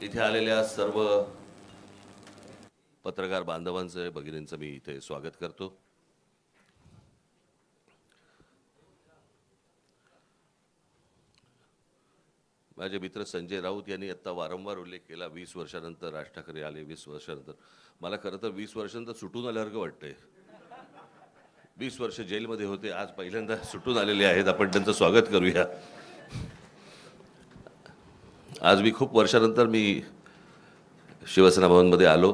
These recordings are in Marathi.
इथे आलेल्या सर्व पत्रकार बांधवांचं भगिनींचं मी इथे स्वागत करतो। माझे मित्र संजय राऊत यांनी आता वारंवार उल्लेख केला 20 वर्षानंतर राज ठाकरे आले। 20 वर्षानंतर मला खरं तर 20 वर्षानंतर सुटून आल्यासारखं वाटतंय। 20 वर्ष जेलमध्ये होते, आज पहिल्यांदा सुटून आलेले आहेत। आपण त्यांचं स्वागत करूया। आज मी खूप वर्षानंतर मी शिवसेना भवनमध्ये आलो।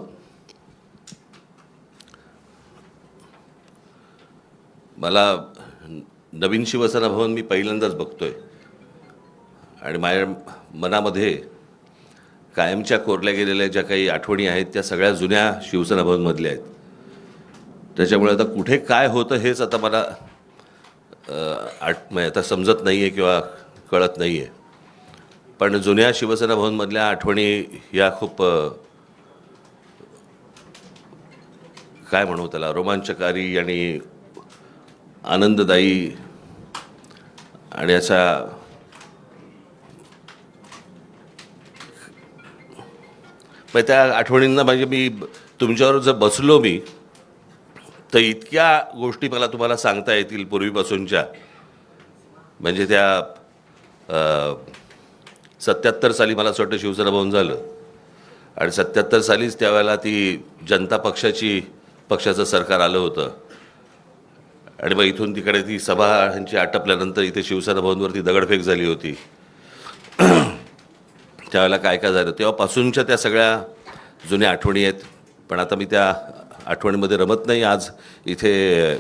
मला नवीन शिवसेना भवन मी पहिल्यांदाच बघतोय आणि माझ्या मनामध्ये कायमच्या कोरल्या गेलेल्या ज्या काही आठवणी आहेत त्या सगळ्या जुन्या शिवसेना भवनमधल्या आहेत। त्याच्यामुळे आता कुठे काय होतं हेच आता मला आता समजत नाही आहे किंवा कळत नाही आहे। पण जुन्या शिवसेना भवनमधल्या आठवणी या खूप काय म्हणू त्याला रोमांचकारी आणि आनंददायी आणि अशा मग त्या आठवणींना म्हणजे मी तुमच्यावर जर बसलो मी तर इतक्या गोष्टी मला तुम्हाला सांगता येतील पूर्वीपासूनच्या। म्हणजे त्या 77 साली मला असं वाटतं शिवसेना भवन झालं आणि 77 सालीच त्यावेळेला ती जनता पक्षाचं सरकार आलं होतं आणि मग इथून तिकडे ती सभा ह्यांची आटपल्यानंतर इथे शिवसेना भवनवरती दगडफेक झाली होती। त्यावेळेला काय काय झालं तेव्हापासूनच्या त्या सगळ्या जुन्या आठवणी आहेत। पण आता मी त्या आठवणीमध्ये रमत नाही। आज इथे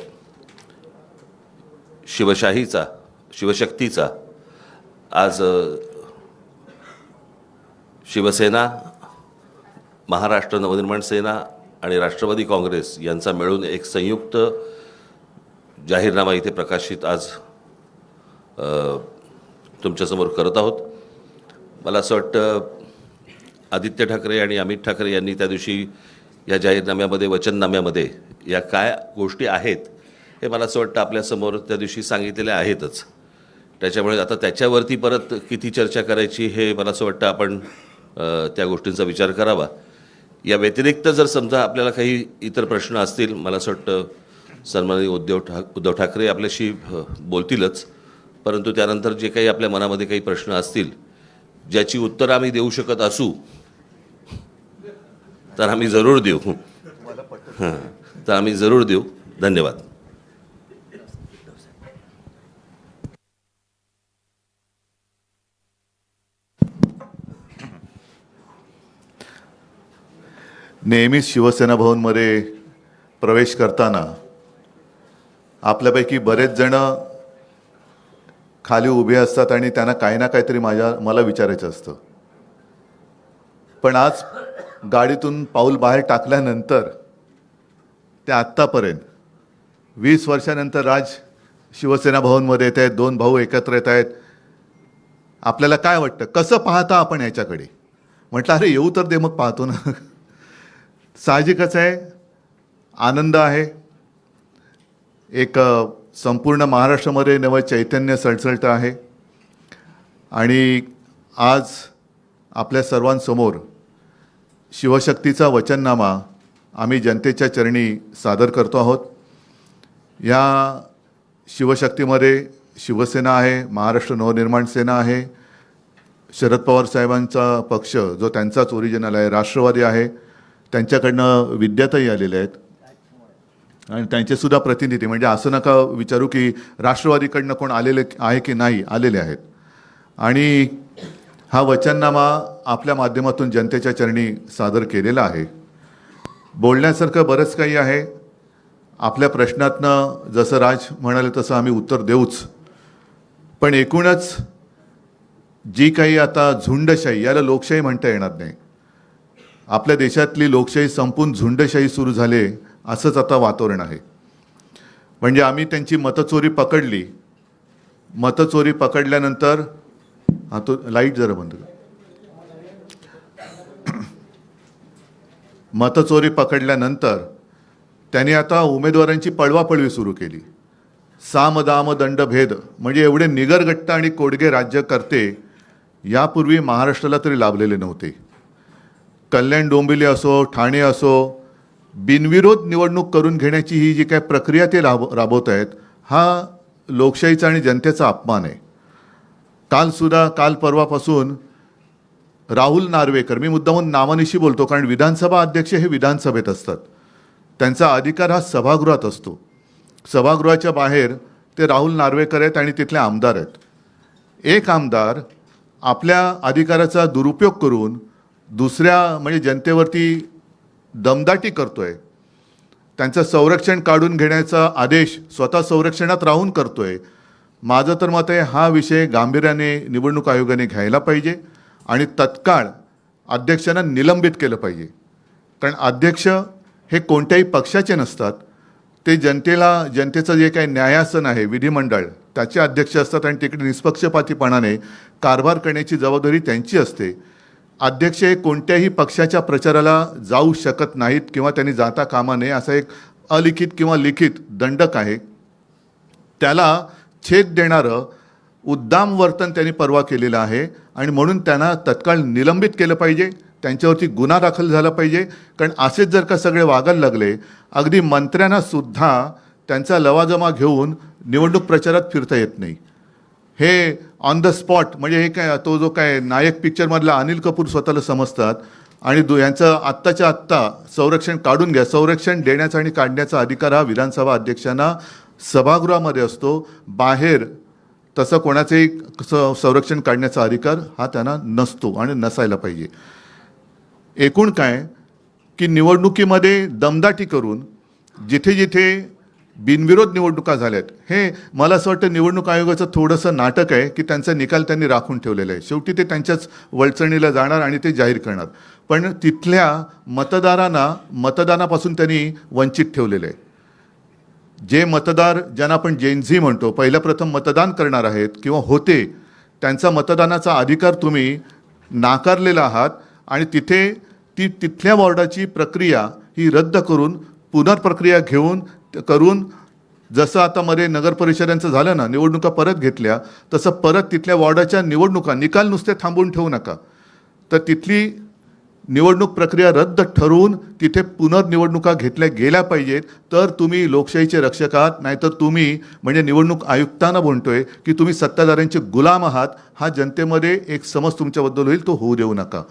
शिवशक्तीचा आज शिवसेना, महाराष्ट्र नवनिर्माण सेना आणि राष्ट्रवादी काँग्रेस यांचा मिळून एक संयुक्त जाहीरनामा इथे प्रकाशित आज तुमच्यासमोर करत आहोत। मला असं वाटतं आदित्य ठाकरे आणि अमित ठाकरे यांनी त्या दिवशी या जाहीरनाम्यामध्ये वचननाम्यामध्ये या काय गोष्टी आहेत हे मला असं वाटतं आपल्यासमोर त्या दिवशी सांगितलेल्या आहेतच। त्याच्यामुळे आता त्याच्यावरती परत किती चर्चा करायची हे मला असं वाटतं आपण त्या गोष्टींचा विचार करावा। या व्यतिरिक्त जर समजा आपल्याला काही इतर प्रश्न असतील मला असं वाटतं सन्माननीय उद्धव ठाकरे आपल्याशी बोलतीलच, परंतु त्यानंतर जे काही आपल्या मनामध्ये काही प्रश्न असतील ज्याची उत्तरं आम्ही देऊ शकत असू तर आम्ही जरूर देऊ। तर आम्ही जरूर देऊ। धन्यवाद। नेहमीच शिवसेना भवनमध्ये प्रवेश करताना आपल्यापैकी बरेच जण खाली उभे असतात आणि त्यांना काही ना काहीतरी मला विचारायचं असतं। पण आज गाडीतून पाऊल बाहेर टाकल्यानंतर ते आत्तापर्यंत 20 वर्षानंतर राज शिवसेना भवनमध्ये येत आहेत, दोन भाऊ एकत्र येत आहेत। आपल्याला काय वाटतं, कसं पाहता आपण याच्याकडे? म्हटलं अरे येऊ तर दे मग पाहतो ना। साहजिकच आहे, आनंद आहे। एक संपूर्ण महाराष्ट्रामध्ये नवं चैतन्य सळसळतं आहे आणि आज आपल्या सर्वांसमोर शिवशक्तीचा वचननामा आम्ही जनतेच्या चरणी सादर करतो आहोत। या शिवशक्तीमध्ये शिवसेना आहे, महाराष्ट्र नवनिर्माण सेना आहे, शरद पवार साहेबांचा पक्ष जो त्यांचाच ओरिजिनल आहे, राष्ट्रवादी आहे, त्यांच्याकडनं विद्याताई आलेले आहेत आणि त्यांचेसुद्धा प्रतिनिधी, म्हणजे असं नका विचारू की राष्ट्रवादीकडनं कोण आलेले आहे की नाही, आलेले आहेत। आणि हा वचननामा आपल्या माध्यमातून जनतेच्या चरणी सादर केलेला आहे। बोलण्यासारखं बरंच काही आहे। आपल्या प्रश्नातनं जसं राज म्हणाले तसं आम्ही उत्तर देऊच, पण एकूणच जी काही आता झुंडशाही, याला लोकशाही म्हणता येणार नाही। आपल्या देशातली लोकशाही संपून झुंडशाही सुरू झाले असंच आता वातावरण आहे। म्हणजे आम्ही त्यांची मतचोरी पकडली, मतचोरी पकडल्यानंतर हा तो लाईट जरा बंद कर। मतचोरी पकडल्यानंतर त्यांनी आता उमेदवारांची पळवापळवी सुरू केली। साम दाम दंड भेद, म्हणजे एवढे निगरगट्टा आणि कोडगे राज्यकर्ते यापूर्वी महाराष्ट्राला तरी लाभलेले नव्हते। कल्याण डोंबिवली असो, ठाणे असो, बिनविरोध निवडणूक करून घेण्याची ही जी काय प्रक्रिया ते राबवत आहेत, हा लोकशाहीचा आणि जनतेचा अपमान आहे. काल परवापासून राहुल नार्वेकर, मी मुद्दामून नावानिशी बोलतो कारण विधानसभा अध्यक्ष हे विधानसभेत असतात, त्यांचा अधिकार हा सभागृहात असतो. सभागृहाच्या बाहेर ते राहुल नार्वेकर आहेत आणि तिथले आमदार आहेत. एक आमदार आपल्या अधिकाराचा दुरुपयोग करून दुसऱ्या म्हणजे जनतेवरती दमदाटी करतोय, त्यांचं संरक्षण काढून घेण्याचा आदेश स्वतः संरक्षणात राहून करतोय. माझं तर मत आहे हा विषय गांभीर्याने निवडणूक आयोगाने घ्यायला पाहिजे आणि तत्काळ अध्यक्षांना निलंबित केलं पाहिजे. कारण अध्यक्ष हे कोणत्याही पक्षाचे नसतात, ते जनतेचं जे काही न्यायासन आहे विधिमंडळ त्याचे अध्यक्ष असतात आणि तिकडे निष्पक्षपातीपणाने कारभार करण्याची जबाबदारी त्यांची असते. अध्यक्ष हे कोणत्याही पक्षाच्या प्रचाराला जाऊ शकत नाहीत किंवा त्यांनी जाता कामा नये असा एक अलिखित किंवा लिखित दंडक आहे. त्याला छेद देणारं उद्दाम वर्तन त्यांनी परवा केलेलं आहे आणि म्हणून त्यांना तत्काळ निलंबित केलं पाहिजे, त्यांच्यावरती गुन्हा दाखल झाला पाहिजे. कारण असेच जर का सगळे वागायला लागले, अगदी मंत्र्यांना सुद्धा त्यांचा लवाजमा घेऊन निवडणूक प्रचारात फिरता येत नाही. हे ऑन द स्पॉट म्हणजे हे काय तो जो काय नायक पिक्चरमधला अनिल कपूर स्वतःला समजतात आणि यांचं आत्ताच्या आत्ता संरक्षण काढून घ्या. संरक्षण देण्याचा आणि काढण्याचा अधिकार हा विधानसभा अध्यक्षांना सभागृहामध्ये असतो, बाहेर तसं कोणाचंही संरक्षण काढण्याचा अधिकार हा त्यांना नसतो आणि नसायला पाहिजे. एकूण काय की निवडणुकीमध्ये दमदाटी करून जिथे जिथे बिनविरोध निवडणुका झाल्यात, हे मला असं वाटतं निवडणूक आयोगाचं थोडंसं नाटक आहे की त्यांचा निकाल त्यांनी राखून ठेवलेला आहे. शेवटी ते त्यांच्याच वळचणीला जाणार आणि ते जाहीर करणार, पण तिथल्या मतदारांना मतदानापासून त्यांनी वंचित ठेवलेलं आहे. जे मतदार ज्यांना आपण जेनझी म्हणतो, पहिलं प्रथम मतदान करणार आहेत किंवा होते, त्यांचा मतदानाचा अधिकार तुम्ही नाकारलेला आहात आणि तिथल्या वॉर्डाची प्रक्रिया ही रद्द करून पुनर्प्रक्रिया करून जसं आता मध्ये नगर परिषदांचं झालं ना, निवडणुका परत घेतल्या, तसं परत तिथल्या वॉर्डाच्या निवडणुका निकाल नुसते थांबवून ठेवू नका, तर तिथली निवडणूक प्रक्रिया रद्द ठरवून तिथे पुनर्निवडणुका घेतल्या गेल्या पाहिजेत. तर तुम्ही लोकशाहीचे रक्षक आहात, नाहीतर तुम्ही म्हणजे निवडणूक आयुक्तांना म्हणतोय की तुम्ही सत्ताधाऱ्यांचे गुलाम आहात. हा जनतेमध्ये एक समज तुमच्याबद्दल होईल, तो होऊ देऊ नका.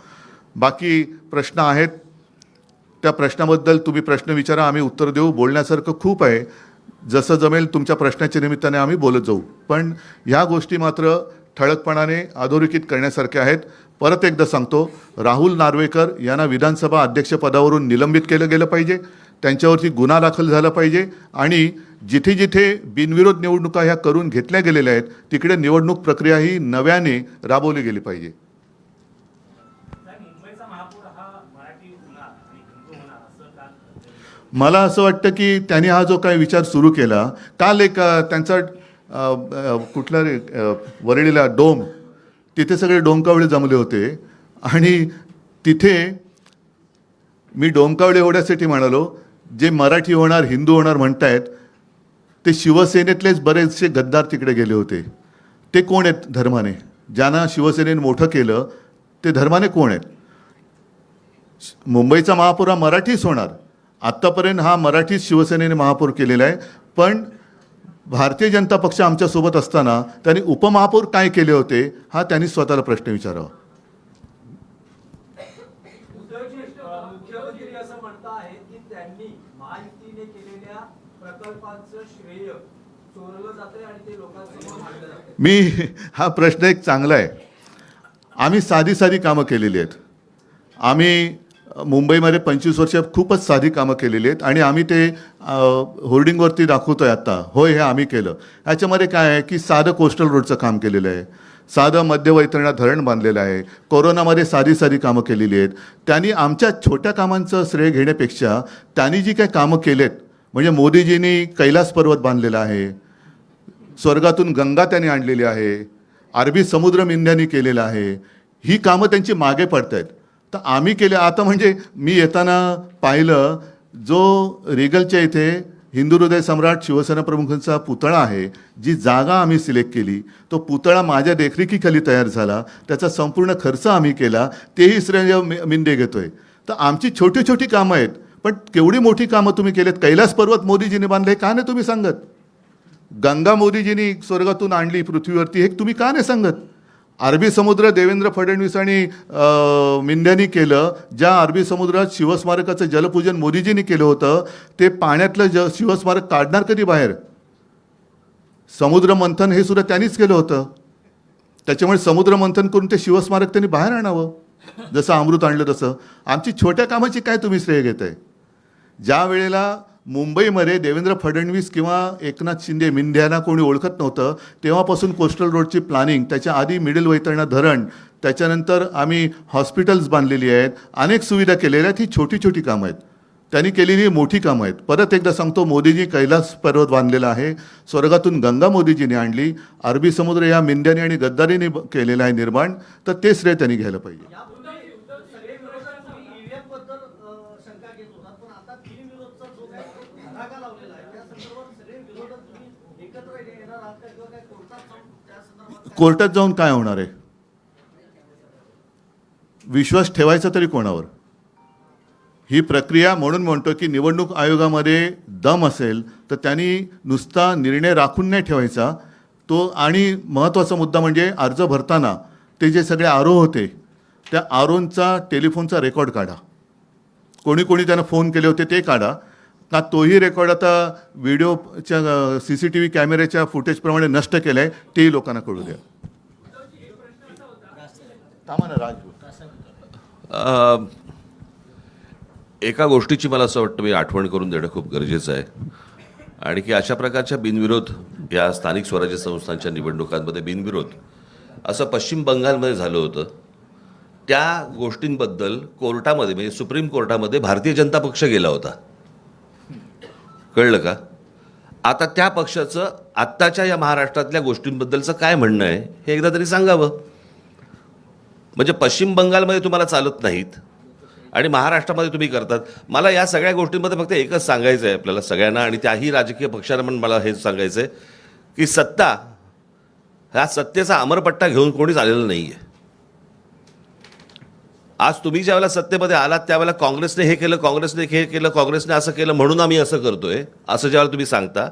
बाकी प्रश्न आहेत, त्या प्रश्नाबद्दल तुम्ही प्रश्न विचारा, आम्ही उत्तर देऊ. बोलण्यासारखं खूप आहे, जसं जमेल तुमच्या प्रश्नाच्या निमित्ताने आम्ही बोलत जाऊ. पण ह्या गोष्टी मात्र ठळकपणाने अधोरेखित करण्यासारख्या आहेत. परत एकदा सांगतो, राहुल नार्वेकर यांना विधानसभा अध्यक्षपदावरून निलंबित केलं गेलं पाहिजे, त्यांच्यावरती गुन्हा दाखल झाला पाहिजे आणि जिथे जिथे बिनविरोध निवडणुका ह्या करून घेतल्या गेलेल्या आहेत तिकडे निवडणूक प्रक्रिया ही नव्याने राबवली गेली पाहिजे. मला असं वाटतं की त्यांनी हा जो काही विचार सुरू केला, काल एक त्यांचा कुठला रे वरळीला डोम, तिथे सगळे डोमकावळे जमले होते आणि तिथे मी डोमकावळे एवढ्यासाठी म्हणालो, जे मराठी होणार हिंदू होणार म्हणतायत ते शिवसेनेतलेच बरेचसे गद्दार तिकडे गेले होते. ते कोण आहेत धर्माने? ज्यांना शिवसेनेने मोठं केलं ते धर्माने कोण आहेत? मुंबईचा महापौर हा मराठीच होणार, आत्तापर्यंत हा मराठीच शिवसेनेने महापौर केलेला आहे. पण भारतीय जनता पक्ष आमच्यासोबत असताना त्यांनी उपमहापौर काय केले होते हा त्यांनी स्वतःला प्रश्न विचारावा. मुख्यमंत्री असं म्हणतात की त्यांनी महायुतीने केलेल्या प्रकल्पांचं श्रेय चोरलं जाते आणि ते लोकांसमोर मांडलं जाते. हा प्रश्न एक चांगला आहे. आम्ही साधी कामं केलेली आहेत. आम्ही मुंबईमध्ये 25 वर्ष खूपच साधी कामं केलेली आहेत आणि आम्ही ते होर्डिंगवरती दाखवतोय आता, होय हे आम्ही केलं. ह्याच्यामध्ये काय आहे की साधं कोस्टल रोडचं काम केलेलं आहे, साधं मध्यवैतरणा धरण बांधलेलं आहे, कोरोनामध्ये साधी कामं केलेली आहेत. त्यांनी आमच्या छोट्या कामांचं श्रेय घेण्यापेक्षा त्यांनी जी काही कामं केलेत, म्हणजे मोदीजींनी कैलास पर्वत बांधलेला आहे, स्वर्गातून गंगा त्यांनी आणलेली आहे, अरबी समुद्र इंडियानी केलेलं आहे, ही कामं त्यांची मागे पडत आहेत. तर आम्ही केले. आता म्हणजे मी येताना पाहिलं, जो रिगलच्या इथे हिंदू हृदय सम्राट शिवसेना प्रमुखांचा पुतळा आहे, जी जागा आम्ही सिलेक्ट केली, तो पुतळा माझ्या देखरेखीखाली तयार झाला, त्याचा संपूर्ण खर्च आम्ही केला, तेही श्रेय मिंदे घेतोय. तर आमची छोटी छोटी कामं आहेत, पण केवढी मोठी कामं तुम्ही केलेत. कैलास पर्वत मोदीजींनी बांधले, का नाही तुम्ही सांगत? गंगा मोदीजींनी स्वर्गातून आणली पृथ्वीवरती, हे तुम्ही का नाही सांगत? अरबी समुद्र देवेंद्र फडणवीस आणि मिंद्यांनी केलं. ज्या अरबी समुद्रात शिवस्मारकाचं जलपूजन मोदीजींनी केलं होतं, ते पाण्यातलं शिवस्मारक काढणार कधी बाहेर? समुद्र मंथन हे सुद्धा त्यांनीच केलं होतं. त्याच्यामुळे समुद्र मंथन करून ते शिवस्मारक त्यांनी बाहेर आणावं, जसं अमृत आणलं तसं. आमची छोट्या कामाची काय तुम्ही श्रेय घेताय? ज्या वेळेला मुंबईमध्ये देवेंद्र फडणवीस किंवा एकनाथ शिंदे मिंध्याना कोणी ओळखत नव्हतं, तेव्हापासून कोस्टल रोडची प्लॅनिंग, त्याच्या आधी मिडल वैतरणा धरण, त्याच्यानंतर आम्ही हॉस्पिटल्स बांधलेली आहेत, अनेक सुविधा केलेल्या आहेत. ही छोटी छोटी कामं आहेत, त्यांनी केलेली मोठी कामं आहेत. परत एकदा सांगतो, मोदीजी कैलास पर्वत बांधलेला आहे, स्वर्गातून गंगा मोदीजीने आणली, अरबी समुद्र या मिंद्याने आणि गद्दारीने केलेला आहे निर्माण, तर ते श्रेय त्यांनी घ्यायला पाहिजे. सगळे विरोधक ईव्हीएम बद्दल शंका घेत होतात, पण आता बिनविरोधचा जो काही धडाका लावलेला आहे त्या संदर्भात सगळे विरोधक तुम्ही एकत्र येणार आहात का, किंवा काय कोर्टात जाऊन त्या संदर्भात कोर्टात जाऊन काय होणार आहे? विश्वास ठेवायचा तरी कोणावर? ही प्रक्रिया, म्हणून म्हणतो की निवडणूक आयोगामध्ये दम असेल तर त्यांनी नुसता निर्णय राखून नाही ठेवायचा तो. आणि महत्त्वाचा मुद्दा म्हणजे अर्ज भरताना ते जे सगळे आरोह होते, त्या आरोंचा टेलिफोनचा रेकॉर्ड काढा. कोणी कोणी त्यांना फोन केले होते ते काढा. का तोही रेकॉर्ड आता व्हिडिओच्या CCTV कॅमेऱ्याच्या फुटेजप्रमाणे नष्ट केलं आहे, तेही लोकांना कळू द्या. थांबा ना राज. एका गोष्टीची मला असं वाटतं मी आठवण करून देणं खूप गरजेचं आहे, आणि की अशा प्रकारच्या बिनविरोध या स्थानिक स्वराज्य संस्थांच्या निवडणुकांमध्ये बिनविरोध असं पश्चिम बंगालमध्ये झालं होतं. त्या गोष्टींबद्दल कोर्टामध्ये, म्हणजे सुप्रीम कोर्टामध्ये भारतीय जनता पक्ष गेला होता. कळलं का? आता त्या पक्षाचं आत्ताच्या या महाराष्ट्रातल्या गोष्टींबद्दलचं काय म्हणणं आहे हे एकदा तरी सांगावं. म्हणजे पश्चिम बंगालमध्ये तुम्हाला चालत नाहीत आणि महाराष्ट्रामध्ये तुम्ही करतात. मला या सगळ्या गोष्टींमध्ये फक्त एकच सांगायचं आहे आपल्याला सगळ्यांना, आणि त्याही राजकीय पक्षांना पण मला हेच सांगायचं आहे की सत्ता, ह्या सत्तेचा अमरपट्टा घेऊन कोणीच आलेलं नाही आहे. आज तुम्ही ज्यावेळेला सत्तेमध्ये आलात त्यावेळेला काँग्रेसने हे केलं, काँग्रेसने हे केलं, काँग्रेसने असं केलं म्हणून आम्ही असं करतोय, असं ज्यावेळेला तुम्ही सांगता,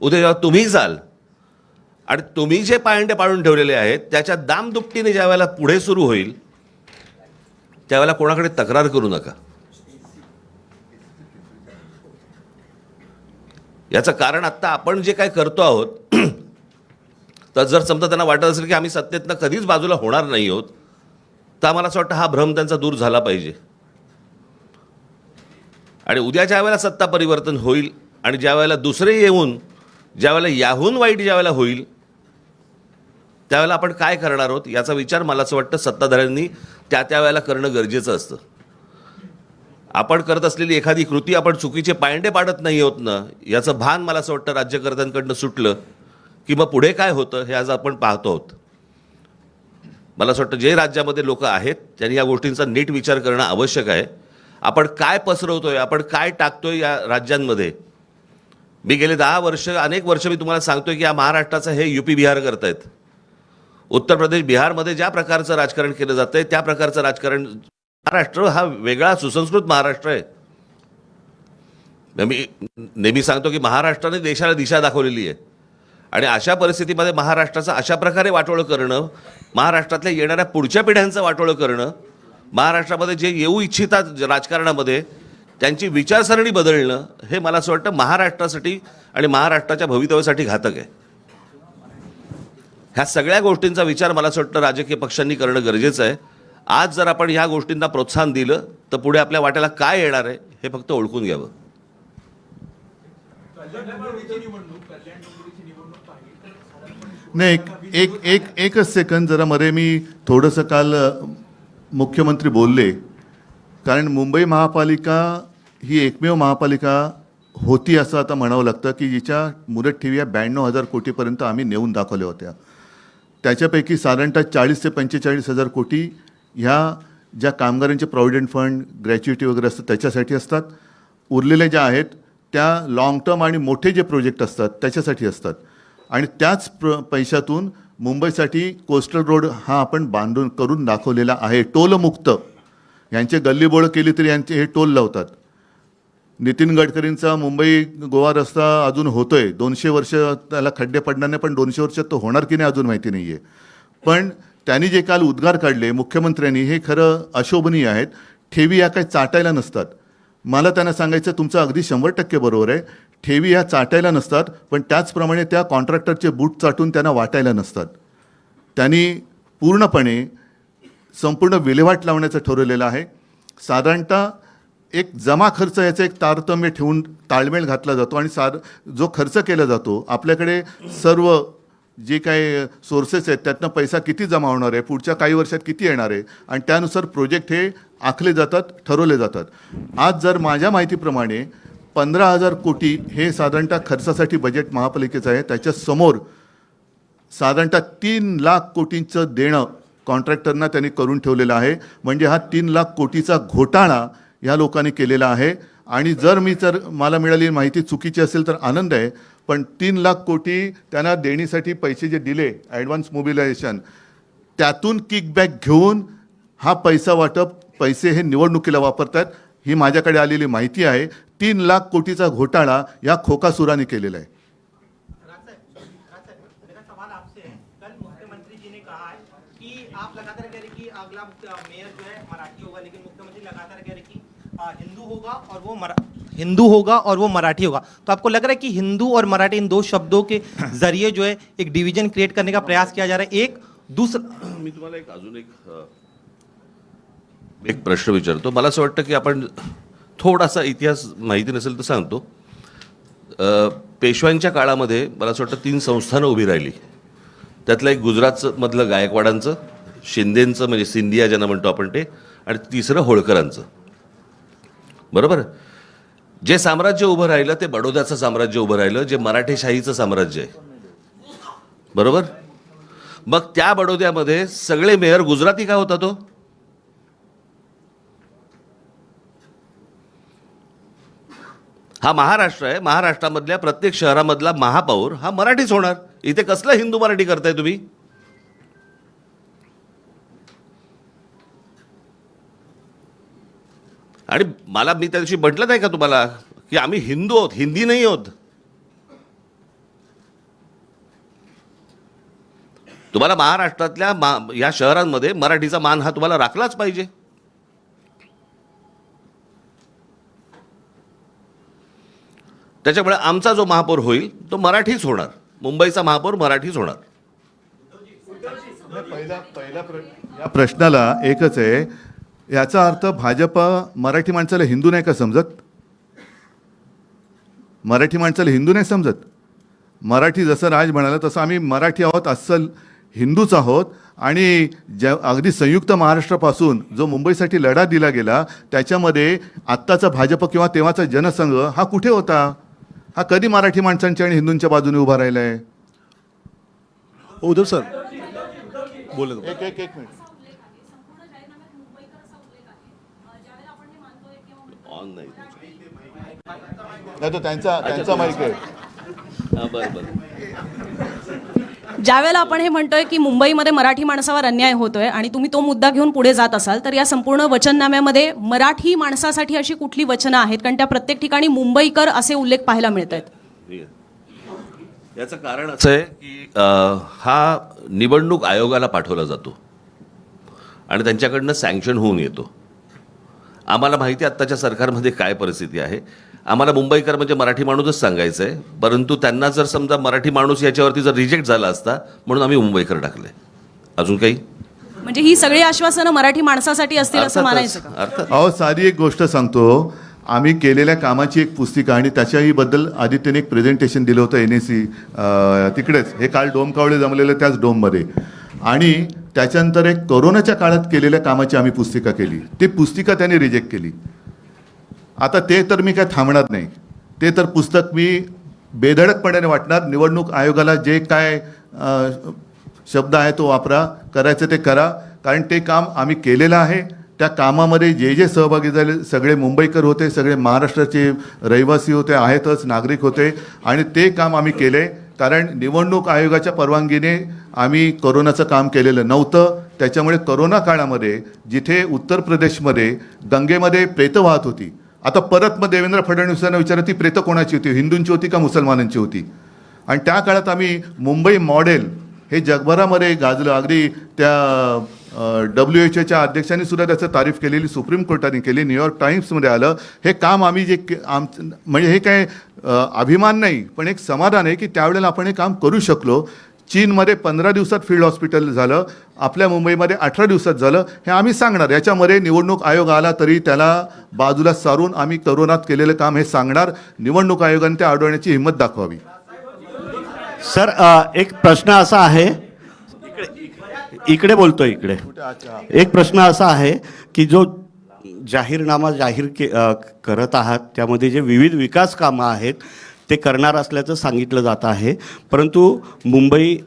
उद्या जेव्हा तुम्ही जाल आणि तुम्ही जे पायंडे पाडून ठेवलेले आहेत त्याच्या दामदुपटीने ज्यावेळेला पुढे सुरू होईल त्यावेळेला कोणाकडे तक्रार करू नका. याचं कारण आत्ता आपण जे काय करतो आहोत, तर जर समजा त्यांना वाटत असेल की आम्ही सत्तेतनं कधीच बाजूला होणार नाही आहोत, तर आम्हाला असं वाटतं हा भ्रम त्यांचा दूर झाला पाहिजे. आणि उद्या ज्या वेळेला सत्ता परिवर्तन होईल आणि ज्या वेळेला दुसरे येऊन ज्यावेळेला याहून वाईट ज्यावेळेला होईल त्यावेळेला आपण काय करणार आहोत याचा विचार मला असं वाटतं सत्ताधाऱ्यांनी त्या वेळेला करणं गरजेचं असतं. आपण करत असलेली एखादी कृती आपण चुकीचे पायंडे पाडत नाही आहोत ना, याचं भान मला असं वाटतं राज्यकर्त्यांकडनं सुटलं की मग पुढे काय होतं हे आज आपण पाहतो आहोत. मला असं वाटतं जे राज्यामध्ये लोक आहेत त्यांनी या गोष्टींचा नीट विचार करणं आवश्यक आहे. आपण काय पसरवतोय, आपण काय टाकतोय या राज्यांमध्ये. मी गेले 10 वर्ष, अनेक वर्ष मी तुम्हाला सांगतोय की या महाराष्ट्राचं हे UP बिहार करतायत. उत्तर प्रदेश बिहारमध्ये ज्या प्रकारचं राजकारण केलं जातंय त्या प्रकारचं राजकारण, महाराष्ट्र हा वेगळा सुसंस्कृत महाराष्ट्र आहे. मी नेहमी सांगतो की महाराष्ट्राने देशाला दिशा दाखवलेली आहे, आणि अशा परिस्थितीमध्ये महाराष्ट्राचं अशा प्रकारे वाटोळं करणं, महाराष्ट्रातल्या येणाऱ्या पुढच्या पिढ्यांचं वाटोळं करणं, महाराष्ट्रामध्ये जे येऊ इच्छितात राजकारणामध्ये त्यांची विचारसरणी बदलणं, हे मला असं वाटतं महाराष्ट्रासाठी आणि महाराष्ट्राच्या भवितव्यासाठी घातक आहे. ह्या सगळ्या गोष्टींचा विचार मला असं वाटतं राजकीय पक्षांनी करणं गरजेचं आहे. आज जर आपण ह्या गोष्टींना प्रोत्साहन दिलं तर पुढे आपल्या वाट्याला काय येणार आहे हे फक्त ओळखून घ्यावं. नाही, एकच सेकंद जरा मध्ये मी थोडंसं काल मुख्यमंत्री बोलले, कारण मुंबई महापालिका ही एकमेव महापालिका होती असं आता म्हणावं लागतं की जिच्या मुदत ठेवी 92,000 कोटीपर्यंत आम्ही नेऊन दाखवल्या होत्या. त्याच्यापैकी साधारणतः 40 ते 45,000 कोटी ह्या ज्या कामगारांचे प्रॉव्हिडंट फंड, ग्रॅच्युइटी वगैरे असतात त्याच्यासाठी असतात. उरलेल्या ज्या आहेत त्या लाँग टर्म आणि मोठे जे प्रोजेक्ट असतात त्याच्यासाठी असतात. आणि त्याच पैशातून मुंबईसाठी कोस्टल रोड हा आपण बांधून करून दाखवलेला आहे, टोलमुक्त. यांचे गल्लीबोळ केली तरी यांचे हे टोल लावतात. नितीन गडकरींचा मुंबई गोवा रस्ता अजून होतोय, 200 वर्ष त्याला खड्डे पडणार नाही, पण 200 वर्षात तो होणार की नाही अजून माहिती नाही आहे. पण त्यांनी जे काल उद्गार काढले मुख्यमंत्र्यांनी हे खरं अशोभनीय आहेत. ठेवी या काही चाटायला नसतात. मला त्यांना सांगायचं तुमचं अगदी 100% बरोबर आहे. ठेवी ह्या चाटायला नसतात, पण त्याचप्रमाणे त्या कॉन्ट्रॅक्टरचे बूट चाटून त्यांना वाटायला नसतात. त्यांनी पूर्णपणे संपूर्ण विल्हेवाट लावण्याचं ठरवलेलं आहे. साधारणतः एक जमा खर्च याचं एक तारतम्य ठेवून ताळमेळ घातला जातो आणि जो खर्च केला जातो आपल्याकडे सर्व जे काही सोर्सेस आहेत त्यातनं पैसा किती जमा होणार आहे, पुढच्या काही वर्षात किती येणार आहे आणि त्यानुसार प्रोजेक्ट हे आखले जातात, ठरवले जातात. आज जर माझ्या माहितीप्रमाणे 15,000 कोटी हे साधारणतः खर्चासाठी बजेट महापालिकेचं आहे. त्याच्यासमोर साधारणतः 3 लाख कोटींचं देणं कॉन्ट्रॅक्टरना त्यांनी करून ठेवलेलं आहे. म्हणजे हा 3 लाख कोटीचा घोटाळा या लोकांनी केलेला आहे. आणि जर मला मिळालेली माहिती चुकीची असेल तर आनंद आहे, पण 3 लाख कोटी त्यांना देणीसाठी पैसे जे दिले ॲडव्हान्स मोबिलायझेशन, त्यातून किकबॅक घेऊन हा पैसे हे निवडणुकीला वापरतात. ही माझ्याकडे आलेली माहिती आहे. 3 लाख कोटीचा घोटाळा या खोकासुराने केलेला आहे. मेरा सवाल आपसे है, कल मुख्यमंत्री जी ने कहा है कि आप लगातार कह रहे कि अगला मेयर जो है मराठी होगा, लेकिन मुख्यमंत्री लगातार कह रहे कि हिंदू होगा और वो मराठी होगा. तो आपको लग रहा है कि हिंदू और मराठी इन दो शब्दों के जरिए जो है एक डिवीजन क्रिएट करने का प्रयास किया जा रहा है? एक दूसरा मी तुम्हाला अजून एक प्रश्न विचारतो. मला असं वाटतं की आपण थोडासा इतिहास माहिती नसेल तर सांगतो. पेशव्यांच्या काळामध्ये मला असं वाटतं 3 संस्थानं उभी राहिली. त्यातलं एक गुजरातचं मधलं गायकवाडांचं, शिंदेंचं म्हणजे सिंधिया ज्यांना म्हणतो आपण ते, आणि तिसरं होळकरांचं. बरोबर. जे साम्राज्य उभं राहिलं ते बडोद्याचं साम्राज्य उभं राहिलं, जे मराठेशाहीचं साम्राज्य आहे. बरोबर. मग त्या बडोद्यामध्ये सगळे मेयर गुजराती का होता तो? हा महाराष्ट्र आहे. महाराष्ट्रामधल्या प्रत्येक शहरामधला महापौर हा मराठीच होणार. इथे कसलं हिंदू मराठी करताय तुम्ही? आणि मी त्या दिवशी म्हटलं नाही का तुम्हाला की आम्ही हिंदू आहोत, हिंदी नाही आहोत. तुम्हाला महाराष्ट्रातल्या या शहरांमध्ये मराठीचा मान हा तुम्हाला राखलाच पाहिजे. त्याच्यामुळे आमचा जो महापौर होईल तो मराठीच होणार. मुंबईचा महापौर मराठीच होणार. या प्रश्नाला एकच आहे. याचा अर्थ भाजपा मराठी माणसाला हिंदू नाही का समजत? मराठी माणसाला हिंदू नाही समजत. मराठी जसं राज म्हणाला तसं आम्ही मराठी आहोत, अस्सल हिंदूच आहोत. आणि अगदी संयुक्त महाराष्ट्रापासून जो मुंबईसाठी लढा दिला गेला त्याच्यामध्ये आत्ताचा भाजप किंवा तेव्हाचा जनसंघ हा कुठे होता? हा कधी मराठी माणसांच्या आणि हिंदूंच्या बाजूने उभा राहिला आहे? उद्धव सर बोला. एक मिनिट. ऑन नाही. नाही तो त्यांचा माईक आहे. बरं बरं. ज्यावेळेला आपण हे म्हणतोय की मुंबईमध्ये मराठी माणसावर अन्याय होतोय आणि तुम्ही तो मुद्दा घेऊन पुढे जात असाल तर या संपूर्ण वचननाम्यामध्ये मराठी माणसासाठी अशी कुठली वचनं आहेत? कारण त्या प्रत्येक ठिकाणी मुंबईकर असे उल्लेख पाहायला मिळत आहेत. याचं कारण असं आहे की हा निवडणूक आयोगाला पाठवला जातो आणि त्यांच्याकडनं सँक्शन होऊन येतो. आम्हाला माहिती आहे आत्ताच्या सरकारमध्ये काय परिस्थिती आहे. आम्हाला मुंबईकर म्हणजे मराठी माणूसच सांगायचं आहे, परंतु त्यांना जर समजा मराठी माणूस याच्यावरती जर रिजेक्ट झाला असता म्हणून आम्ही मुंबईकर टाकले. अजून काही? म्हणजे ही सगळी आश्वासनं मराठी माणसासाठी असतील असं मानायचं का? अर्थात. अहो साधी एक गोष्ट सांगतो. आम्ही केलेल्या कामाची एक पुस्तिका आणि त्याच्याही बद्दल आदित्यने एक प्रेझेंटेशन दिलं होतं NAC तिकडेच. हे काल डोम कावळे जमलेलं त्याच डोममध्ये. आणि त्याच्यानंतर एक कोरोनाच्या काळात केलेल्या कामाची आम्ही पुस्तिका केली. ती पुस्तिका त्यांनी रिजेक्ट केली. आता ते तर मी काय थांबणार नाही. ते तर पुस्तक मी बेधडकपणाने वाटणार. निवडणूक आयोगाला जे काय शब्द आहे तो वापरा, करायचं ते करा. कारण ते काम आम्ही केलेलं आहे. त्या कामामध्ये जे सहभागी झाले सगळे मुंबईकर होते, सगळे महाराष्ट्राचे रहिवासी होते, आहेतच, नागरिक होते आणि ते काम आम्ही केले. कारण निवडणूक आयोगाच्या परवानगीने आम्ही करोनाचं काम केलेलं नव्हतं. त्याच्यामुळे करोना काळामध्ये जिथे उत्तर प्रदेशमध्ये गंगेमध्ये प्रेतं वाहत होती, आता परत मग देवेंद्र फडणवीसांना विचारलं ती प्रेतं कोणाची होती, हिंदूंची होती का मुसलमानांची होती. आणि त्या काळात आम्ही मुंबई मॉडेल हे जगभरामध्ये गाजलं. अगदी त्या WHO अध्यक्षांनी सुद्धा त्याचं तारीफ केलेली सुप्रीम कोर्टाने केली, न्यूयॉर्क टाइम्समध्ये आलं. हे काम आम्ही जे म्हणजे हे काय अभिमान नाही, पण एक समाधान आहे की त्यावेळेला आपण हे काम करू शकलो. चीनमध्ये 15 दिवसात फील्ड हॉस्पिटल झालं, आपल्या मुंबईमध्ये 18 दिवसात झालं. हे आम्ही सांगणार. याच्यामध्ये निवडणूक आयोग आला तरी त्याला बाजूला सारून आम्ही करोनात केलेलं काम हे सांगणार. निवडणूक आयोगाने ते अडवण्याची हिंमत दाखवावी. सर एक प्रश्न असा आहे, इकडे बोलतो, इकडे एक प्रश्न असा आहे की जो जाहीरनामा करत आहात त्यामध्ये जे विविध विकास कामं आहेत ते करणार असल्याचं सांगितलं जात आहे, परंतु मुंबई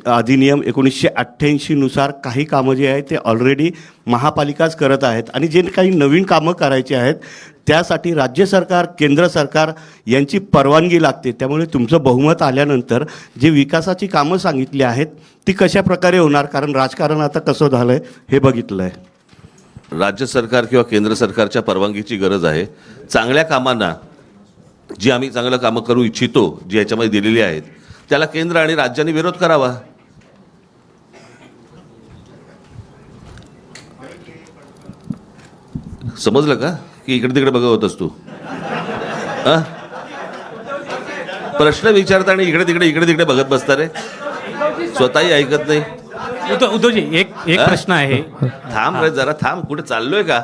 अधिनियम 1988 नुसार काही कामं जे आहेत ते ऑलरेडी महापालिकाच करत आहेत आणि जे काही नवीन कामं करायची आहेत त्यासाठी राज्य सरकार, केंद्र सरकार यांची परवानगी लागते. त्यामुळे तुमचं बहुमत आल्यानंतर जे विकासाची कामं सांगितली आहेत ती कशा प्रकारे होणार? कारण राजकारण आता कसं झालं आहे हे बघितलं आहे. राज्य सरकार किंवा केंद्र सरकारच्या परवानगीची गरज आहे. चांगल्या कामांना जी आम्ही चांगलं कामं करू इच्छितो, जी याच्यामध्ये दिलेली आहेत, त्याला केंद्र आणि राज्यांनी विरोध करावा. समजलं का की इकडे तिकडे बघत होतस तू? प्रश्न विचारता आणि इकडे तिकडे बघत बसता रे, स्वतःही ऐकत नाही. उद्धवजी एक प्रश्न आहे. थांब रे जरा, थांब. कुठे चाललोय का?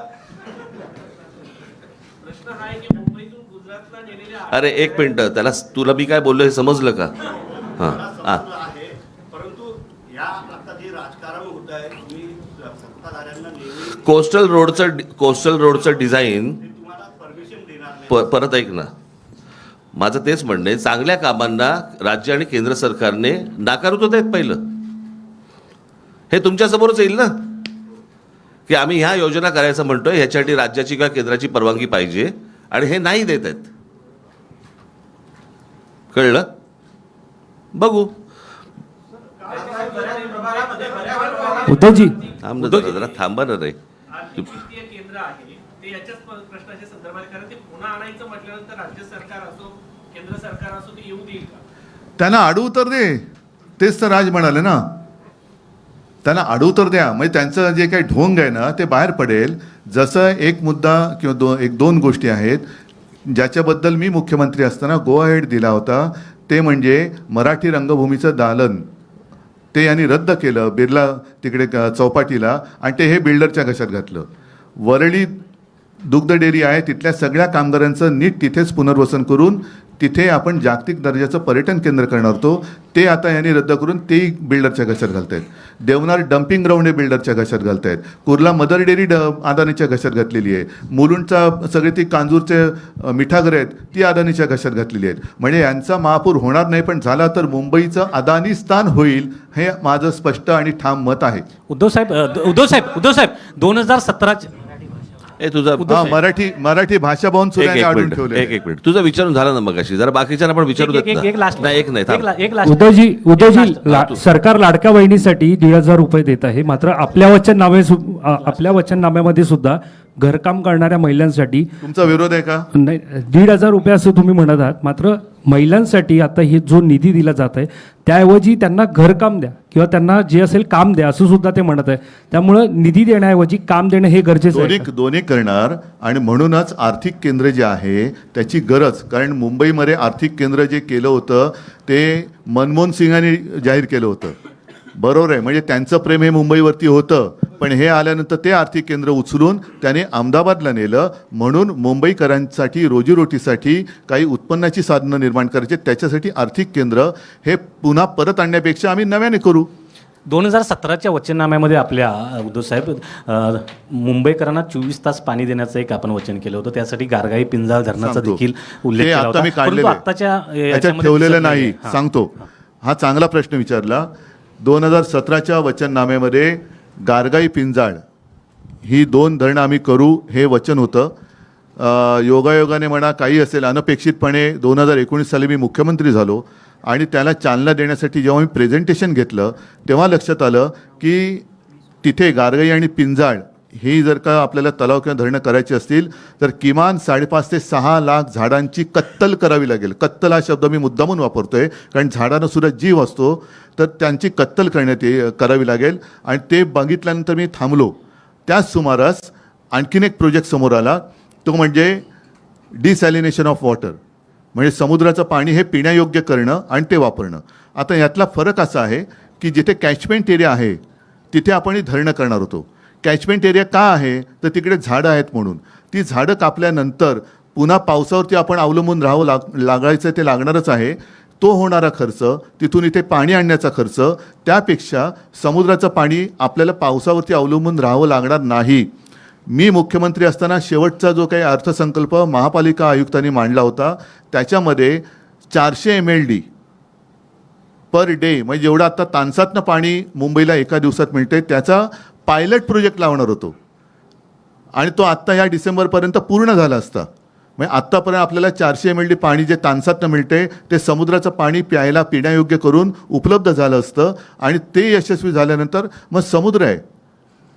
अरे एक मिनिट, त्याला तुला मी काय बोललो हे समजलं का? हां हां. परंतु या आता जे राजकारण होत आहे, तुम्ही सत्ताधाऱ्यांना नेहमी कोस्टल रोडचं डिझाईन तुम्हाला परमिशन देणार नाही. परत ऐक ना, माझं तेच म्हणणं आहे, चांगल्या कामांना राज्य आणि केंद्र सरकारने नाकारत होत आहेत. पहिलं हे तुमच्यासमोरच येईल ना की आम्ही ह्या योजना करायचं म्हणतोय, ह्याच्यासाठी राज्याची किंवा केंद्राची परवानगी पाहिजे आणि हे नाही देत आहेत. कळलं? बघू. उद्धवजी थांब ना जरा थांबा ना रे. केंद्र आहे ते याच्याच प्रश्नाच्या संदर्भात, कारण ते पुन्हा आणायचं म्हटल्यानंतर राज्य सरकार असो केंद्र सरकार असो ते येऊ देईल का? त्यांना आडउत्तर दे. तेच तर राज म्हणाले ना, त्यांना आडउत्तर द्या. म्हणजे त्यांचं जे काही ढोंग आहे ना ते बाहेर पडेल. जसं एक मुद्दा किंवा दोन गोष्टी आहेत ज्याच्याबद्दल मी मुख्यमंत्री असताना गो अहेड दिला होता, ते म्हणजे मराठी रंगभूमीचं दालन ते यांनी रद्द केलं बिर्ला तिकडे चौपाटीला, आणि ते हे बिल्डरच्या घशात घातलं. वरळी दुग्ध डेअरी आहे तिथल्या सगळ्या कामगारांचं नीट तिथेच पुनर्वसन करून तिथे आपण जागतिक दर्जाचं पर्यटन केंद्र करणार होतो, ते आता यांनी रद्द करून तेही बिल्डरच्या घशात घालत आहेत. देवनार डम्पिंग ग्राउंड हे बिल्डरच्या घशात घालत आहेत. कुर्ला मदर डेअरी अदानीच्या घशात घातलेली आहे. मुलुंडचा सगळे ती कांजूरचे मिठागरे आहेत ती अदानीच्या घशात घातलेली आहेत. म्हणजे यांचा महापूर होणार नाही, पण झाला तर मुंबईचं अदानी स्थान होईल, हे माझं स्पष्ट आणि ठाम मत आहे. उद्धव साहेब 2017 तुझा मराठी भाषा भवन सुद्धा यांनी अडवून ठेवले. एक मिनिट, तुझं विचारून झालं ना मगाशी, जरा बाकीच्यांना पण विचारू देत ना. नाही, एक नाही, थांब. उद्धवजी सरकार लाडक्या बहिणीसाठी 1,500 रुपये देत आहे, मात्र आपल्या वचननाम्यामध्ये सुद्धा घरकाम करणाऱ्या महिलांसाठी तुमचा विरोध आहे का? नाही, 1,500 रुपये असं तुम्ही म्हणत आहात, मात्र महिलांसाठी आता हे जो निधी दिला जात आहे त्याऐवजी त्यांना घरकाम द्या किंवा त्यांना जे असेल काम द्या असं सुद्धा ते म्हणत आहे. त्यामुळं निधी देण्याऐवजी काम देणं हे गरजेचं आहे. दोन्ही करणार. आणि म्हणूनच आर्थिक केंद्र जे आहे त्याची गरज, कारण मुंबईमध्ये आर्थिक केंद्र जे केलं होतं ते मनमोहन सिंगांनी जाहीर केलं होतं, बरोबर आहे. म्हणजे त्यांचं प्रेम हे मुंबईवरती होतं, पण हे आल्यानंतर ते आर्थिक केंद्र उचलून त्याने अहमदाबादला नेलं. म्हणून मुंबईकरांसाठी रोजीरोटीसाठी काही उत्पन्नाची साधनं निर्माण करायची, त्याच्यासाठी आर्थिक केंद्र हे पुन्हा परत आणण्यापेक्षा आम्ही नव्याने करू. 2017च्या वचननाम्यामध्ये आपल्या उद्धव साहेब मुंबईकरांना 24 तास पाणी देण्याचं एक आपण वचन केलं होतं, त्यासाठी गारगाई पिंजाळ धरणाचा देखील उल्लेख केला होता. मी काढलेलं याच्यात ठेवलेलं नाही. सांगतो, हा चांगला प्रश्न विचारला. 2017च्या वचननाम्यामध्ये गारगाई पिंजाळ ही 2 धरणं आम्ही करू हे वचन होतं. योगायोगाने म्हणा काही असेल, अनपेक्षितपणे 2019 साली मी मुख्यमंत्री झालो आणि त्याला चालना देण्यासाठी जेव्हा मी प्रेझेंटेशन घेतलं तेव्हा लक्षात आलं की तिथे गारगाई आणि पिंजाळ ही जर का आपल्याला तलाव किंवा धरणं करायची असतील तर किमान 5.5 ते 6 लाख झाडांची कत्तल करावी लागेल. कत्तल हा शब्द मी मुद्दामून वापरतोय कारण झाडांना सुद्धा जीव असतो, तर त्यांची कत्तल करावी लागेल. आणि ते बघितल्यानंतर मी थांबलो. त्याच सुमारास आणखीन एक प्रोजेक्ट समोर आला, तो म्हणजे डिसॅलिनेशन ऑफ वॉटर, म्हणजे समुद्राचं पाणी हे पिण्यायोग्य करणं आणि ते वापरणं. आता यातला फरक असा आहे की जिथे कॅचमेंट एरिया आहे तिथे आपण ही धरणं करणार होतो. कॅचमेंट एरिया का आहे तर तिकडे झाडं आहेत म्हणून. ती झाडं कापल्यानंतर पुन्हा पावसावरती आपण अवलंबून राहावं लागायचं ते लागणारच आहे. तो होणारा खर्च, तिथून इथे पाणी आणण्याचा खर्च, त्यापेक्षा समुद्राचं पाणी आपल्याला पावसावरती अवलंबून राहावं लागणार नाही. मी मुख्यमंत्री असताना शेवटचा जो काही अर्थसंकल्प महापालिका आयुक्तांनी मांडला होता त्याच्यामध्ये 400 MLD पर डे, म्हणजे जेवढं आता तानसातनं पाणी मुंबईला एका दिवसात मिळते त्याचा पायलट प्रोजेक्ट लावणार होतो. आणि तो आत्ता या डिसेंबरपर्यंत पूर्ण झाला असता. म्हणजे आत्तापर्यंत आपल्याला 400 MLD पाणी जे तानसातनं मिळते ते समुद्राचं पाणी प्यायला पिण्यायोग्य करून उपलब्ध झालं असतं. आणि ते यशस्वी झाल्यानंतर मग समुद्र आहे,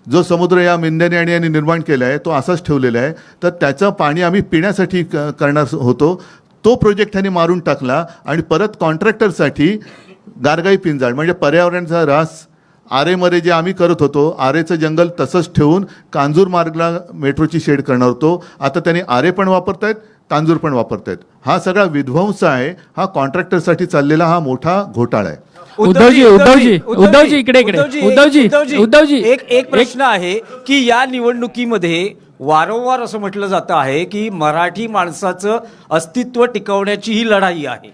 जो समुद्र या मेंढ्याने आणि यांनी निर्माण केला आहे तो असाच ठेवलेला आहे, तर त्याचं पाणी आम्ही पिण्यासाठी करणार होतो. तो प्रोजेक्ट त्यांनी मारून टाकला आणि परत कॉन्ट्रॅक्टरसाठी गारगाई पिंजाळ म्हणजे पर्यावरणाचा ऱ्हास, आरेमध्ये जे आम्ही करत होतो आरेचं जंगल तसंच ठेवून कांजूर मार्गला मेट्रोची शेड करणार होतो. आता त्यांनी आरे पण वापरतायत, कांजूर पण वापरतायत. हा सगळा विध्वंस आहे. हा कॉन्ट्रॅक्टरसाठी चाललेला हा मोठा घोटाळा आहे. उद्धवजी इकडे उद्धवजी एक प्रश्न आहे की या निवडणुकीमध्ये वारंवार असं म्हटलं जातं आहे की मराठी माणसाचं अस्तित्व टिकवण्याची ही लढाई आहे.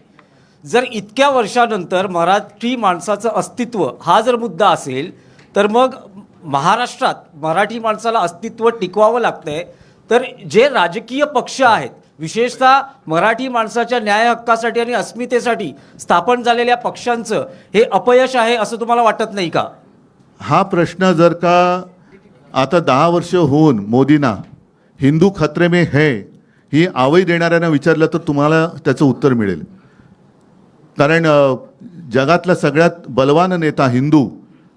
जर इतक्या वर्षानंतर मराठी माणसाचं अस्तित्व हा जर मुद्दा असेल तर मग महाराष्ट्रात मराठी माणसाला अस्तित्व टिकवावं लागतंय, तर जे राजकीय पक्ष आहेत विशेषतः मराठी माणसाच्या न्याय हक्कासाठी आणि अस्मितेसाठी स्थापन झालेल्या पक्षांचं हे अपयश आहे असं तुम्हाला वाटत नाही का? हा प्रश्न जर का आता 10 वर्ष होऊन मोदींना हिंदू खतरे में है ही आवई देणाऱ्यांना विचारलं तर तुम्हाला त्याचं उत्तर मिळेल. कारण जगातला सगळ्यात बलवान नेता हिंदू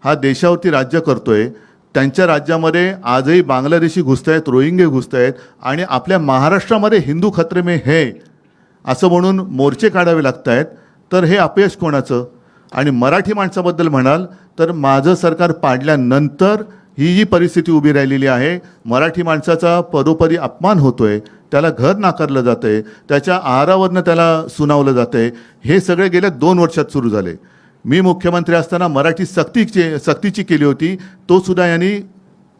हा देशावरती राज्य करतोय. त्यांच्या राज्यामध्ये आजही बांगलादेशी घुसत आहेत, रोहिंगे घुसत आहेत आणि आपल्या महाराष्ट्रामध्ये हिंदू खतरे में है असं म्हणून मोर्चे काढावे लागत आहेत. तर हे अपयश कोणाचं? आणि मराठी माणसाबद्दल म्हणाल तर माझं सरकार पाडल्यानंतर ही जी परिस्थिती उभी राहिलेली आहे. मराठी माणसाचा पदोपदी अपमान होतोय, त्याला घर नाकारलं जातं आहे, त्याच्या आहारावरनं त्याला सुनावलं जातं आहे. हे सगळे गेल्या 2 वर्षात सुरू झाले. मी मुख्यमंत्री असताना मराठी सक्तीची केली होती, तो सुद्धा यांनी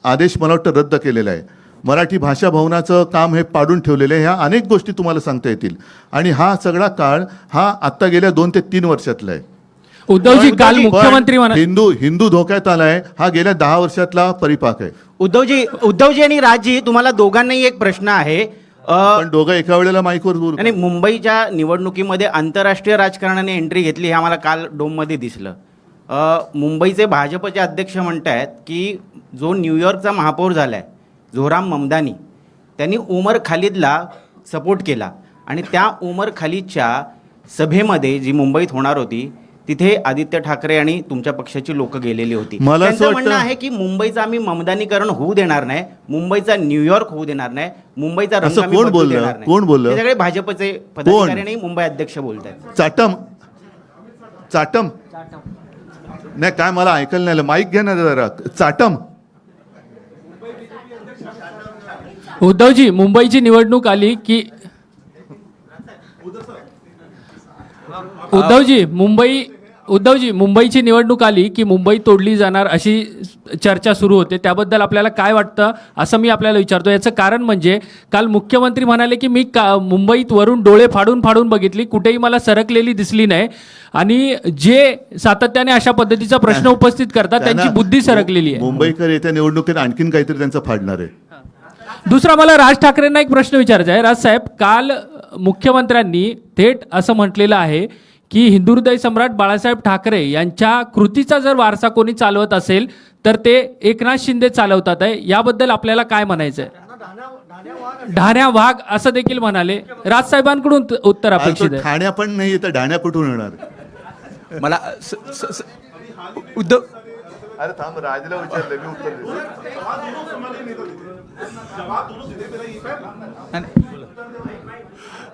आदेश मला वाटतं रद्द केलेला आहे. मराठी भाषा भवनाचं काम हे पाडून ठेवलेलं आहे. ह्या अनेक गोष्टी तुम्हाला सांगता येतील. आणि हा सगळा काळ हा आत्ता गेल्या 2 ते 3 वर्षातला आहे. उद्धवजी काल मुख्यमंत्री हिंदू धोक्यात आलाय हा गेल्या 10 वर्षातला परिपाक आहे. उद्धवजी आणि राजजी, तुम्हाला दोघांनाही एक प्रश्न आहे. पण दोघं एका वेळेला माईकवर बोलू. आणि मुंबईच्या निवडणुकीमध्ये आंतरराष्ट्रीय राजकारणाने एंट्री घेतली हे आम्हाला काल डोममध्ये दिसलं. मुंबईचे भाजपचे अध्यक्ष म्हणतायत की जो न्यूयॉर्कचा महापौर झालाय झोराम ममदानी, त्यांनी उमर खालिदला सपोर्ट केला आणि त्या उमर खालिदच्या सभेमध्ये जी मुंबईत होणार होती तिथे आदित्य ठाकरे आणि तुमच्या पक्षाची लोक गेलेली होती. त्यांचं म्हणणं आहे की मुंबईचं आम्ही ममदानीकरण होऊ देणार नाही, मुंबईचा न्यूयॉर्क होऊ देणार नाही, मुंबईचा रंग आम्ही बदलू देणार नाही. कोण बोललं? हे सगळे भाजपचे पदाधिकारी आणि मुंबई अध्यक्ष बोलतात. चाटम नाही काय मला ऐकायला नाही आलं. माईक घ्या ना जरा. चाटम. उद्धवजी मुंबईची निवडणूक आली की उद्धवजी मुंबईची निवडणूक आली की मुंबई तोडली जाणार अशी चर्चा सुरू होते. त्याबद्दल आपल्याला काय वाटतं असं मी आपल्याला विचारतो. याचं कारण म्हणजे काल मुख्यमंत्री म्हणाले की मी मुंबईत वरून डोळे फाडून बघितली, कुठेही मला सरकलेली दिसली नाही. आणि जे सातत्याने अशा पद्धतीचा प्रश्न उपस्थित करतात त्यांची बुद्धी सरकलेली आहे. मुंबईकर येत्या निवडणुकीत आणखीन काहीतरी त्यांचं फाडणार आहे. दुसरा मला राज ठाकरेंना एक प्रश्न विचारायचा आहे. राजसाहेब, काल मुख्यमंत्र्यांनी थेट असं म्हटलेलं आहे की हिंदुहृदय सम्राट बाळासाहेब ठाकरे यांच्या कृतीचा जर वारसा कोणी चालवत असेल तर ते एकनाथ शिंदे चालवतात आहे. याबद्दल आपल्याला काय म्हणायचं आहे? ढाण्या वाघ असं देखील म्हणाले. राजसाहेबांकडून उत्तर अपेक्षित आहे. ठाण्या पण नाही तर ढाण्या कुठून येणार? मला उद्धव अरे थांब, राजला विचारलं मी उत्तर देतो.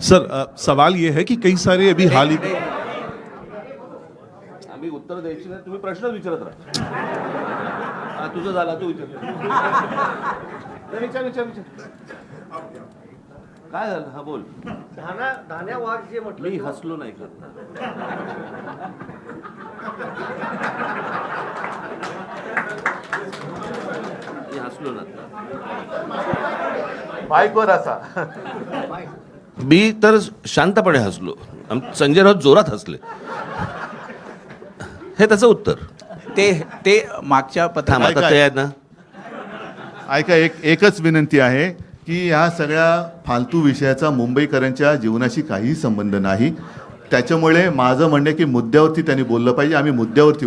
सर सवाल ये है कि कई सारे अभी हाल ही आम्ही उत्तर द्यायची नाही, तुम्ही प्रश्न विचारत राहा. तुझं झाला, तू विचार. विचार. काय झालं? हा बोल. धान्या वाघ जे म्हटलं मी हसलो नाही का? मी हसलो ना. बाईकवर असा. मी तर शांतपणे हसलो. संजय राऊत जोरात हसले. हे त्याचं उत्तर. ते मागच्या थांब, आता ते आहे ना. ऐका, एकच विनंती आहे की ह्या सगळ्या फालतू विषयाचा मुंबईकरांच्या जीवनाशी काहीही संबंध नाही. त्याच्यामुळे माझं म्हणणं आहे की मुद्द्यावरती त्यांनी बोललं पाहिजे. आम्ही मुद्द्यावरती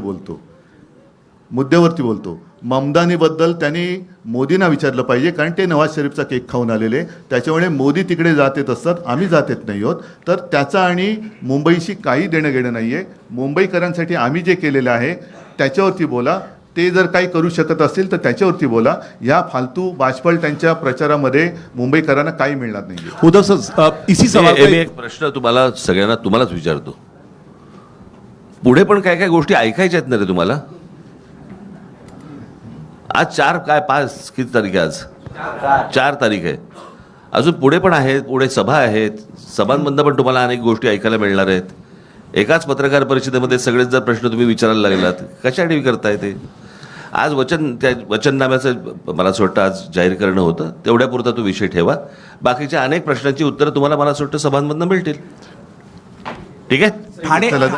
बोलतो. ममदानीबद्दल त्यांनी मोदींना विचारलं पाहिजे, कारण ते नवाज शरीफचा केक खाऊन आलेले. त्याच्यामुळे मोदी तिकडे जात येत असतात, आम्ही जात येत नाही आहोत. तर त्याचा आणि मुंबईशी काही देणं घेणं नाही आहे. मुंबईकरांसाठी आम्ही जे केलेलं आहे त्याच्यावरती बोला. ते जर काही करू शकत असतील तर त्याच्यावरती बोला. या फालतू बाजपलट्यांच्या प्रचारामध्ये मुंबईकरांना काही मिळणार नाही. उद्धव सर इसी सवाल मी एक प्रश्न तुम्हालाच विचारतो. पुढे पण काय काय गोष्टी ऐकायच्या आहेत ना रे तुम्हाला? आज 5 किती तारीख आहे? आज 4 तारीख आहे. अजून पुढे पण आहेत, पुढे सभा आहेत. सभांमधनं पण तुम्हाला अनेक गोष्टी ऐकायला मिळणार आहेत. एकाच पत्रकार परिषदेमध्ये सगळेच जर प्रश्न तुम्ही विचारायला लागलात, कशासाठी करताय ते? आज त्या वचननाम्याचं मला असं वाटतं आज जाहीर करणं होतं. तेवढ्यापुरता तो विषय ठेवा. बाकीच्या अनेक प्रश्नांची उत्तरं तुम्हाला मला असं वाटतं सभांमधनं मिळतील. ठीक आहे. ठाणे